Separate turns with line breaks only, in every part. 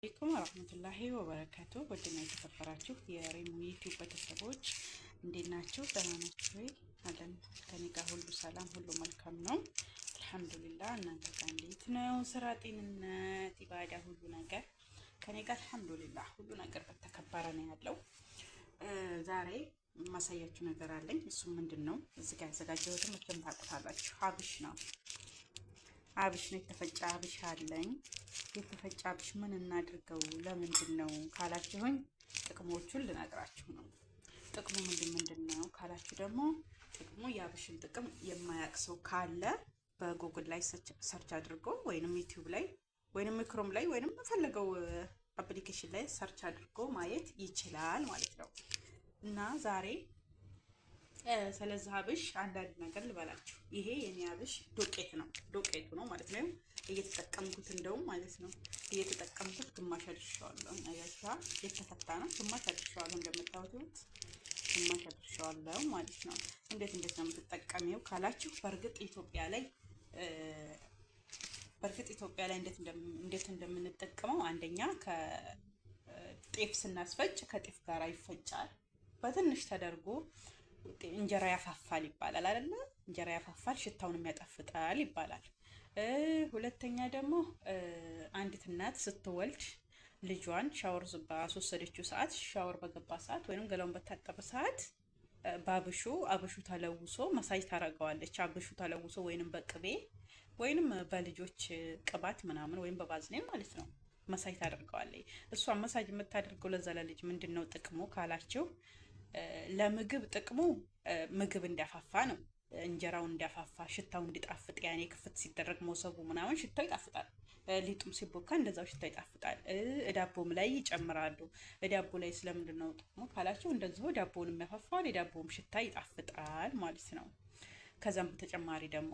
አለይኩም ወራህመቱላሂ ወበረካቱ። ወድና የተከበራችሁ የሬሙ ዩቲዩብ ቤተሰቦች እንዴት ናችሁ? ደህና ናችሁ ወይ? አለን ከኔ ጋር ሁሉ ሰላም፣ ሁሉ መልካም ነው አልሐምዱሊላህ። እናንተ ጋር እንዴት ነው? ስራ፣ ጤንነት፣ ኢባዳ፣ ሁሉ ነገር ከኔ ጋር አልሐምዱሊላህ፣ ሁሉ ነገር በተከበረ ነው ያለው። ዛሬ ማሳያችሁ ነገር አለኝ። እሱ ምንድነው? እዚህ ጋር ያዘጋጀሁትን መቼም ታውቁታላችሁ። አብሽ ነው። አብሽ ነው፣ የተፈጨ አብሽ አለኝ። የተፈጨ አብሽ ምን እናድርገው ለምንድን ነው ካላችሁኝ ጥቅሞቹን ልነግራችሁ ነው። ጥቅሙ ምንድን ነው ካላችሁ ደግሞ ጥቅሙ የአብሽን ጥቅም የማያውቅ ሰው ካለ በጉግል ላይ ሰርች አድርጎ ወይንም ዩቲዩብ ላይ ወይንም ክሮም ላይ ወይንም በፈለገው አፕሊኬሽን ላይ ሰርች አድርጎ ማየት ይችላል ማለት ነው። እና ዛሬ ስለዚህ አብሽ አንዳንድ ነገር ልበላችሁ። ይሄ የኔ አብሽ ዱቄት ነው፣ ዱቄቱ ነው ማለት ነው። እየተጠቀምኩት እንደውም ማለት ነው እየተጠቀምኩት ግማሽ አድርሻለሁ። አያቻ የተፈታ ነው፣ ግማሽ አድርሻለሁ። እንደምታዩት ግማሽ አድርሻለሁ ማለት ነው። እንዴት ነው የምትጠቀሚው ካላችሁ በእርግጥ ኢትዮጵያ ላይ እንዴት እንደምንጠቀመው አንደኛ ከጤፍ ስናስፈጭ ከጤፍ ጋር ይፈጫል። በትንሽ ተደርጎ እንጀራ ያፋፋል ይባላል አይደለ? እንጀራ ያፋፋል፣ ሽታውንም ያጣፍጣል ይባላል። ሁለተኛ ደግሞ አንዲት እናት ስትወልድ ልጇን ሻወር ባስወሰደችው ሰዓት፣ ሻወር በገባ ሰዓት ወይንም ገላውን በታጠበ ሰዓት አብሹ ተለውሶ መሳጅ ታደርገዋለች። አብሹ ተለውሶ ወይንም በቅቤ ወይንም በልጆች ቅባት ምናምን ወይም በባዝኔን ማለት ነው መሳጅ ታደርገዋለች። እሷ መሳጅ የምታደርገው ለዛ ለልጅ ምንድነው ጥቅሙ ካላችሁ ለምግብ ጥቅሙ ምግብ እንዲያፋፋ ነው። እንጀራውን እንዲያፋፋ፣ ሽታው እንዲጣፍጥ፣ ያኔ ክፍት ሲደረግ መሶቡ ምናምን ሽታው ይጣፍጣል። ሊጡም ሲቦካ እንደዛው ሽታው ይጣፍጣል። ዳቦም ላይ ይጨምራሉ። ዳቦ ላይ ስለምንድን ነው ጥቅሙ ካላችሁ እንደዚሁ ዳቦውን የሚያፋፋል፣ የዳቦውም ሽታ ይጣፍጣል ማለት ነው። ከዛም በተጨማሪ ደግሞ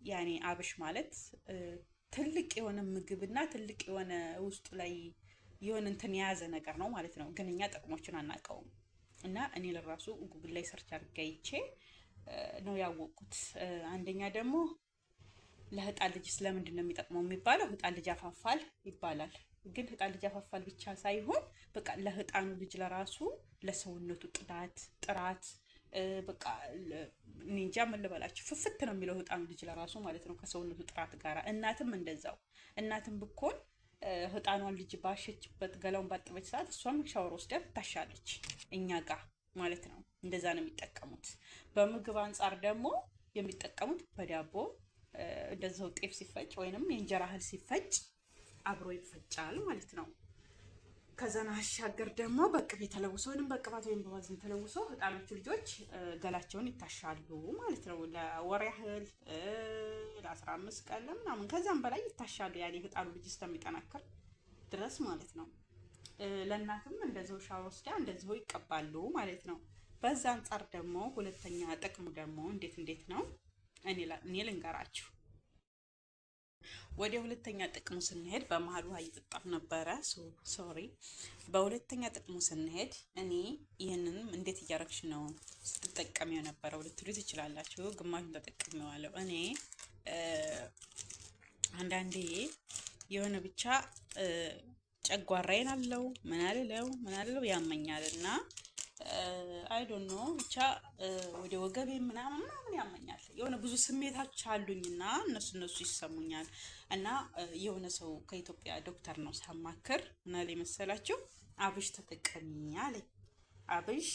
ያኔ አብሽ ማለት ትልቅ የሆነ ምግብና ትልቅ የሆነ ውስጡ ላይ የሆነ እንትን የያዘ ነገር ነው ማለት ነው። ግን እኛ ጥቅሞችን አናውቀውም። እና እኔ ለራሱ ጉግል ላይ ሰርች አድርጌ አይቼ ነው ያወቅኩት። አንደኛ ደግሞ ለህፃን ልጅ ስለምንድን ነው የሚጠቅመው የሚባለው ህፃን ልጅ ያፋፋል ይባላል። ግን ህፃን ልጅ ያፋፋል ብቻ ሳይሆን በቃ ለህፃኑ ልጅ ለራሱ ለሰውነቱ ጥራት በቃ ኒንጃ ምን ልበላችሁ ፍፍት ነው የሚለው ህፃኑ ልጅ ለራሱ ማለት ነው ከሰውነቱ ጥራት ጋር። እናትም እንደዛው። እናትም ብኮን ህፃኗን ልጅ ባሸችበት ገላውን ባጠበች ሰዓት እሷም ሻወር ወስዳ ትታሻለች እኛ ጋር ማለት ነው። እንደዛ ነው የሚጠቀሙት። በምግብ አንጻር ደግሞ የሚጠቀሙት በዳቦ እንደዛው ጤፍ ሲፈጭ ወይንም የእንጀራ እህል ሲፈጭ አብሮ ይፈጫል ማለት ነው። ከዛና አሻገር ደግሞ በቅቤ ተለውሶ ወይንም በቅባት ወይም በባዝን ተለውሶ ህፃኖቹ ልጆች ገላቸውን ይታሻሉ ማለት ነው። ለወር ያህል ለ15 ቀን ምናምን ከዛም በላይ ይታሻሉ። ያኔ ህፃኑ ልጅ እስከሚጠናከር ድረስ ማለት ነው። ለእናትም እንደዚሁ ሻወር ወስዳ እንደዚሁ ይቀባሉ ማለት ነው። በዛ አንጻር ደግሞ ሁለተኛ ጥቅሙ ደግሞ እንዴት ነው እኔ ልንገራችሁ። ወደ ሁለተኛ ጥቅሙ ስንሄድ በመሀል ውሃ እየጠጣሁ ነበረ፣ ሶሪ። በሁለተኛ ጥቅሙ ስንሄድ እኔ ይህንንም እንዴት እያረግሽ ነው ስትጠቀሚው ነበረው ልትሉ ትችላላችሁ። ግማሹን ተጠቅሜዋለሁ እኔ። አንዳንዴ የሆነ ብቻ ጨጓራዬን ምን አለው ያመኛል እና አይ ዶንት ኖ ብቻ ወደ ወገቤ ምናምን ያመኛል። የሆነ ብዙ ስሜታች አሉኝና እነሱ ይሰሙኛል። እና የሆነ ሰው ከኢትዮጵያ ዶክተር ነው ሳማክር ምን አለኝ መሰላችሁ? አብሽ ተጠቀሚ አለኝ። አብሽ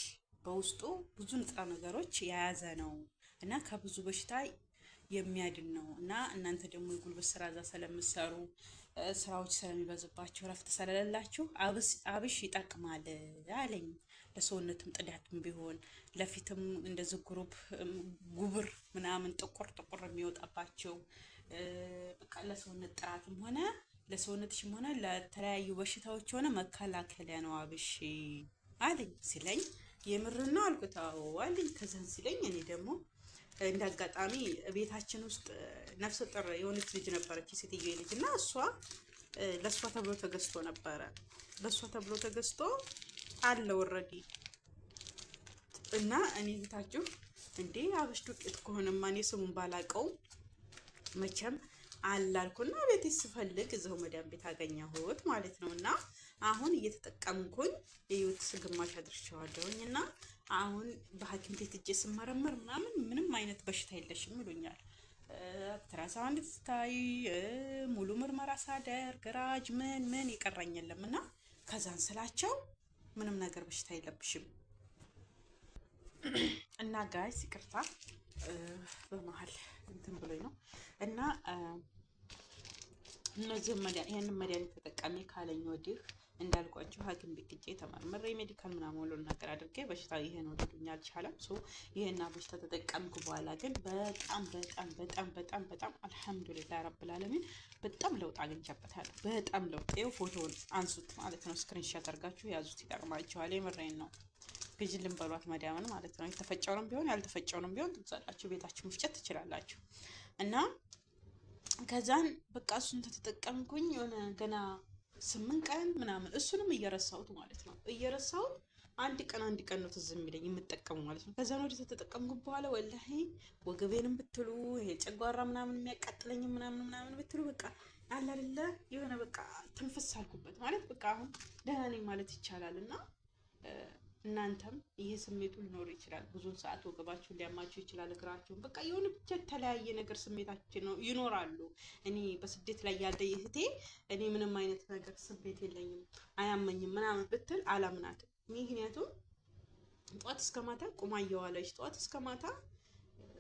በውስጡ ብዙ ንጥረ ነገሮች የያዘ ነው እና ከብዙ በሽታ የሚያድን ነው። እና እናንተ ደግሞ የጉልበት ስራ እዛ ስለምትሰሩ ስራዎች ስለሚበዙባችሁ ረፍት ስለሌላችሁ አብሽ ይጠቅማል አለኝ። ለሰውነትም ጥዳትም ቢሆን ለፊትም እንደዚህ ጉብር ምናምን ጥቁር የሚወጣባቸው በቃ ለሰውነት ጥራትም ሆነ ለሰውነትሽም ሆነ ለተለያዩ በሽታዎች ሆነ መከላከያ ነው አብሽ አለኝ። ሲለኝ የምርና አልኩት አዎ አለኝ። ከዛን ሲለኝ እኔ ደግሞ እንደ አጋጣሚ ቤታችን ውስጥ ነፍሰ ጡር የሆነች ልጅ ነበረች፣ ሴትዮ ልጅ እና ለእሷ ተብሎ ተገዝቶ ነበረ። ለእሷ ተብሎ ተገዝቶ አለ ወረዲ እና እኔ ቤታችሁ እንዴ አብሽ ዱቄት ከሆነማ እኔ ስሙን ባላቀው መቼም አላልኩና ቤት ስፈልግ እዛው መዳም ቤት አገኘሁት ማለት ነው። እና አሁን እየተጠቀምኩኝ እዩት፣ ግማሽ አድርሻዋለሁኝ። እና አሁን በሐኪም ቤት እጄ ስመረመር ምናምን ምንም አይነት በሽታ የለሽም ይሉኛል። ትራሳውንድ ስታይ ሙሉ ምርመራ ሳደርግ ራጅ ምን ይቀራኝ የለም። እና ከዛን ስላቸው ምንም ነገር በሽታ የለብሽም እና ጋይስ ይቅርታ በመሀል እንትን ብሎኝ ነው። እና እነዚህ ይህንን መድኃኒት ተጠቃሚ ካለኝ ወዲህ እንዳልኳቸው ሐኪም ቤት ሄጄ ተመርምሬ ሜዲካል ምናምን ሁሉን ነገር አድርጌ በሽታ ይሄ ነው ልሉኝ አልቻለም። ይሄና በሽታ ተጠቀምኩ በኋላ ግን በጣም አልሐምዱሊላህ ረብል ዓለሚን በጣም ለውጥ አግኝቼበታለሁ። በጣም ለውጥ። ይኸው ፎቶውን አንሱት ማለት ነው፣ ስክሪንሾት አድርጋችሁ ያዙት፣ ይጠቅማችኋል። የምሬን ነው። ግዢልን በሏት መዳምን ማለት ነው። የተፈጨውንም ቢሆን ያልተፈጨውንም ቢሆን ትገዛላችሁ፣ ቤታችሁ መፍጨት ትችላላችሁ። እና ከዛን በቃ እሱን ተጠቀምኩኝ የሆነ ገና 8 ቀን ምናምን፣ እሱንም እየረሳሁት ማለት ነው። እየረሳሁት አንድ ቀን ነው ትዝ የሚለኝ የምጠቀመው ማለት ነው። ከዛን ወዲህ ተጠቀምኩ በኋላ ወላሂ ወገቤንም ብትሉ ይሄ ጨጓራ ምናምን የሚያቃጥለኝ ምናምን ብትሉ በቃ አለ አይደለ የሆነ በቃ ትንፍስ አልኩበት ማለት በቃ አሁን ደህና ነኝ ማለት ይቻላል። እና እናንተም ይሄ ስሜቱ ሊኖር ይችላል። ብዙውን ሰዓት ወገባችሁን ሊያማችሁ ይችላል፣ እግራችሁን በቃ የሆነ ብቻ የተለያየ ነገር ስሜታችን ነው ይኖራሉ። እኔ በስደት ላይ ያለ እህቴ እኔ ምንም አይነት ነገር ስሜት የለኝም አያመኝም ምናምን ብትል አላምናትም። ምክንያቱም ጠዋት እስከ ማታ ቁማ እየዋለች ጠዋት እስከ ማታ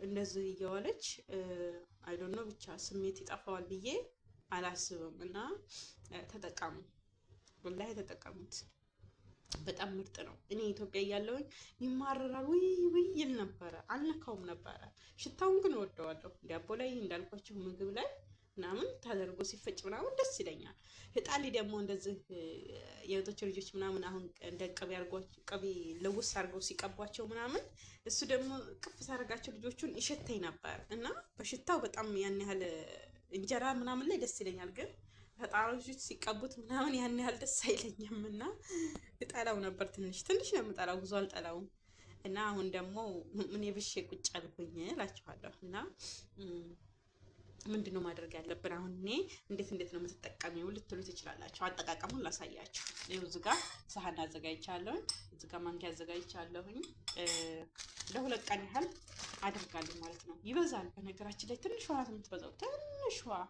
እንደዚህ እየዋለች አይ ዶንት ኖ ብቻ ስሜት ይጠፋዋል ብዬ አላስብም። እና ተጠቀሙ፣ ወላሂ ተጠቀሙት። በጣም ምርጥ ነው። እኔ ኢትዮጵያ እያለሁኝ ይማረራል ውይ ይል ነበረ፣ አልነካውም ነበረ። ሽታውን ግን እወደዋለሁ። ዳቦ ላይ እንዳልኳችሁ ምግብ ላይ ምናምን ተደርጎ ሲፈጭ ምናምን ደስ ይለኛል። ህጣሊ ደግሞ እንደዚህ የእህቶች ልጆች ምናምን አሁን እንደ ቅቤ ለውስ አድርገው ሲቀቧቸው ምናምን እሱ ደግሞ ቅፍ ሳደርጋቸው ልጆቹን ይሸተኝ ነበር እና በሽታው በጣም ያን ያህል እንጀራ ምናምን ላይ ደስ ይለኛል ግን ፈጣሪዎች ሲቀቡት ምናምን ያን ያህል ደስ አይለኝም እና እጠላው ነበር። ትንሽ ነው የምጠላው፣ ብዙ አልጠላውም። እና አሁን ደግሞ ምን የብሼ ቁጭ አልኩኝ እላችኋለሁ። እና ምንድነው ማድረግ ያለብን አሁን? እኔ እንዴት ነው የምትጠቀሚው ልትሉ ትችላላችሁ። አጠቃቀሙን ላሳያችሁ። ይኸው እዚህ ጋር ሳህን አዘጋጅቻለሁኝ፣ እዚህ ጋር ማንኪያ አዘጋጅቻለሁኝ። ለ2 ቀን ያህል አድርጋለሁ ማለት ነው። ይበዛል በነገራችን ላይ ትንሽ ውሃ የምትበዛው ትንሽ ውሃ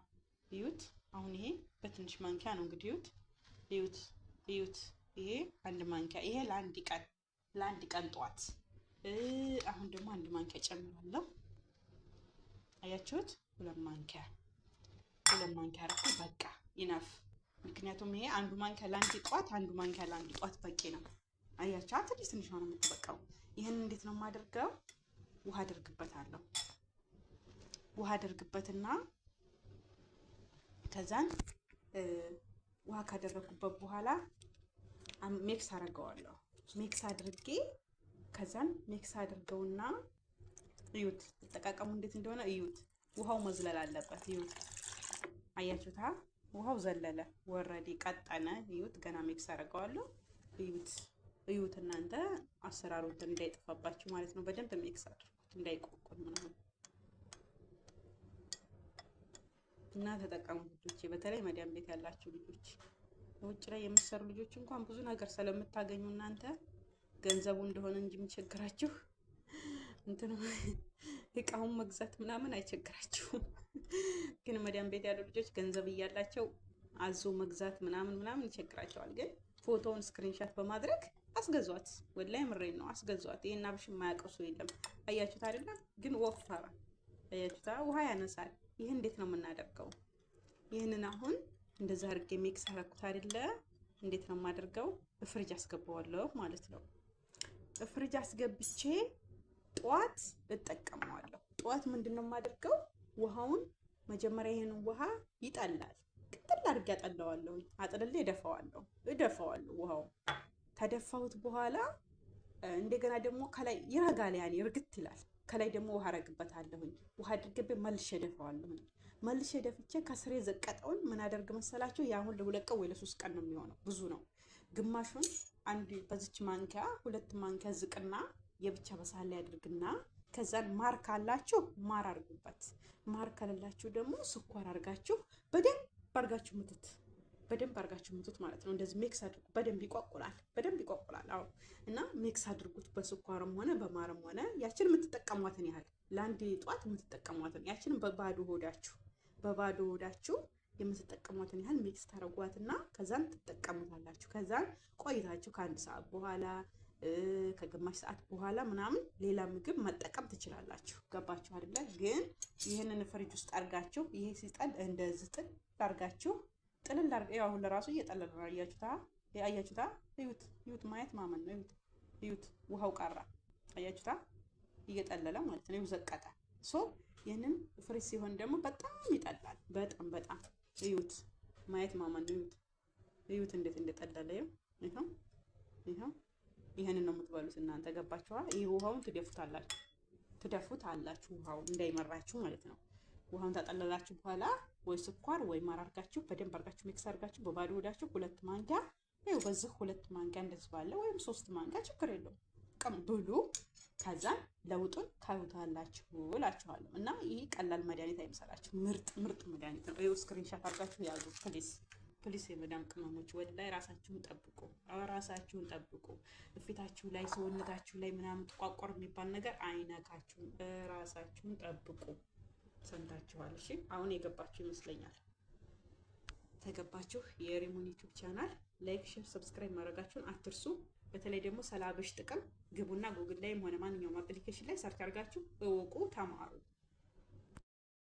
ይዩት። አሁን ይሄ በትንሽ ማንኪያ ነው እንግዲህ ይዩት። ይሄ 1 ማንኪያ፣ ይሄ ለአንድ ቀን ጠዋት። አሁን ደግሞ 1 ማንኪያ ጨምራለሁ። አያችሁት? 2 ማንኪያ አረኩ። በቃ ይናፍ። ምክንያቱም ይሄ 1 ማንኪያ ለአንድ ጠዋት፣ 1 ማንኪያ ለአንድ ጠዋት በቂ ነው። አያችሁት? ትንሽ ነው የምትበቃው። ይሄን እንዴት ነው የማደርገው? ውሃ አደርግበታለሁ። ውሃ አደርግበትና ከዛን ውሃ ካደረኩበት በኋላ ሜክስ አደርገዋለሁ። ሜክስ አድርጌ ከዛን ሜክስ አድርገውና እዩት፣ አጠቃቀሙ እንዴት እንደሆነ እዩት። ውሃው መዝለል አለበት። እዩት፣ አያችሁታ? ውሃው ዘለለ፣ ወረዲ ቀጠነ። እዩት፣ ገና ሜክስ አደርገዋለሁ። እዩት እናንተ አሰራሩን እንዳይጠፋባችሁ ማለት ነው። በደንብ ሜክስ አድርጉት እንዳይቆቁን ምናምን እና ተጠቀሙ ልጆቼ። በተለይ መዳም ቤት ያላችሁ ልጆች፣ ውጭ ላይ የምትሰሩ ልጆች እንኳን ብዙ ነገር ስለምታገኙ እናንተ ገንዘቡ እንደሆነ እንጂ የሚቸግራችሁ እንትኑ እቃውን መግዛት ምናምን አይቸግራችሁም። ግን መዳም ቤት ያሉ ልጆች ገንዘብ እያላቸው አዞ መግዛት ምናምን ይቸግራቸዋል። ግን ፎቶውን ስክሪንሻት በማድረግ አስገዟት። ወላሂ ምሬን ነው፣ አስገዟት። ይሄን አብሽ የማያውቀው ሰው የለም። አያችሁት አይደለ? ግን ወፈረ። አያችሁታ? ውሃ ያነሳል። ይሄን እንዴት ነው የምናደርገው? ይሄንን አሁን እንደዛ አድርጌ ሜክስ አደረኩት አይደለ? እንዴት ነው የማደርገው? ፍሪጅ አስገባዋለሁ ማለት ነው። ፍሪጅ አስገብቼ ጠዋት እጠቀመዋለሁ። ጠዋት ምንድነው የማደርገው? ውሃውን መጀመሪያ ይሄን ውሃ ይጠላል፣ ቅጥል አድርጌ አጠለዋለሁ። አጥልሌ እደፋዋለሁ። ውሃው ከደፋሁት በኋላ እንደገና ደግሞ ከላይ ይረጋል፣ ያኔ እርግት ይላል። ከላይ ደግሞ ውሃ አረግበታለሁኝ። ውሃ አድርጌ መልሼ እደፋዋለሁኝ። መልሼ ደፍቼ ከስሬ ዘቀጠውን ምን አደርግ መሰላችሁ? ያሁን ለ2 ቀን ወይ ለ3 ቀን ነው የሚሆነው። ብዙ ነው። ግማሹን አንድ በዚች ማንኪያ 2 ማንኪያ ዝቅና የብቻ በሳህን ላይ አድርግና ከዛን ማር ካላችሁ ማር አድርጉበት። ማር ከሌላችሁ ደግሞ ስኳር አድርጋችሁ በደንብ አድርጋችሁ ምቱት። በደንብ አድርጋችሁ ምቱት ማለት ነው። እንደዚህ ሚክስ አድርጉ። በደንብ ይቋቁላል። በደንብ ይቋቁላል። አዎ። እና ሚክስ አድርጉት በስኳርም ሆነ በማርም ሆነ ያችን የምትጠቀሟትን ያህል ለአንድ ጧት የምትጠቀሟትን ያችን በባዶ ሆዳችሁ የምትጠቀሟትን ያህል ሚክስ ታረጓትና ከዛን ትጠቀሙታላችሁ። ከዛን ቆይታችሁ ከአንድ ሰዓት በኋላ ከግማሽ ሰዓት በኋላ ምናምን ሌላ ምግብ መጠቀም ትችላላችሁ። ገባችሁ አይደለ? ግን ይህንን ፍሪጅ ውስጥ አርጋችሁ ይሄ ሲጠል እንደዚህ ጥል አርጋችሁ ጥልል አርጋ ያው አሁን ለራሱ እየጠለለ ነው። አያችሁታ? እዩት፣ ማየት ማመን ነው። እዩት፣ ውሃው ቀራ። አያችሁታ? እየጠለለ ማለት ነው። ዘቀጠ። ይህንን ፍሪጅ ሲሆን ደግሞ በጣም ይጠላል። በጣም እዩት፣ ማየት ማመን ነው። እዩት እንዴት እንደጠለለ። ይሄው ይሄንን ነው የምትበሉት እናንተ። ገባችኋ? ይሄ ውሃውን ትደፉታላችሁ ውሃውን እንዳይመራችሁ ማለት ነው። ውሃውን ታጠለላችሁ በኋላ ወይ ስኳር ወይ ማር አድርጋችሁ በደንብ አድርጋችሁ ሚክስ አድርጋችሁ በባዶ ሆዳችሁ 2 ማንኪያ ይኸው በዚህ 2 ማንኪያ እንደዚህ ባለ ወይም 3 ማንኪያ ችግር የለውም ብሉ። ከዛ ለውጡን ታዩታላችሁ እላችኋለሁ። እና ይሄ ቀላል መድኃኒት አይመስላችሁ፣ ምርጥ መድኃኒት ነው። ይኸው ስክሪንሻት አድርጋችሁ ያዙ ፕሊስ። የመዳም ቅመሞች ወላሂ ራሳችሁን ጠብቁ። እፊታችሁ ላይ ሰውነታችሁ ላይ ምናምን ጥቋቆር የሚባል ነገር አይነካችሁም። ራሳችሁን ጠብቁ። ሰምታችኋል? እሺ አሁን የገባችሁ ይመስለኛል። ተገባችሁ? የሪሙን ዩቲዩብ ቻናል ላይክ፣ ሼር፣ ሰብስክራይብ ማድረጋችሁን አትርሱ። በተለይ ደግሞ ስለ አብሽ ጥቅም ግቡና ጉግል ላይም ሆነ ማንኛውም አፕሊኬሽን ላይ ሰርች አድርጋችሁ እወቁ፣ ተማሩ።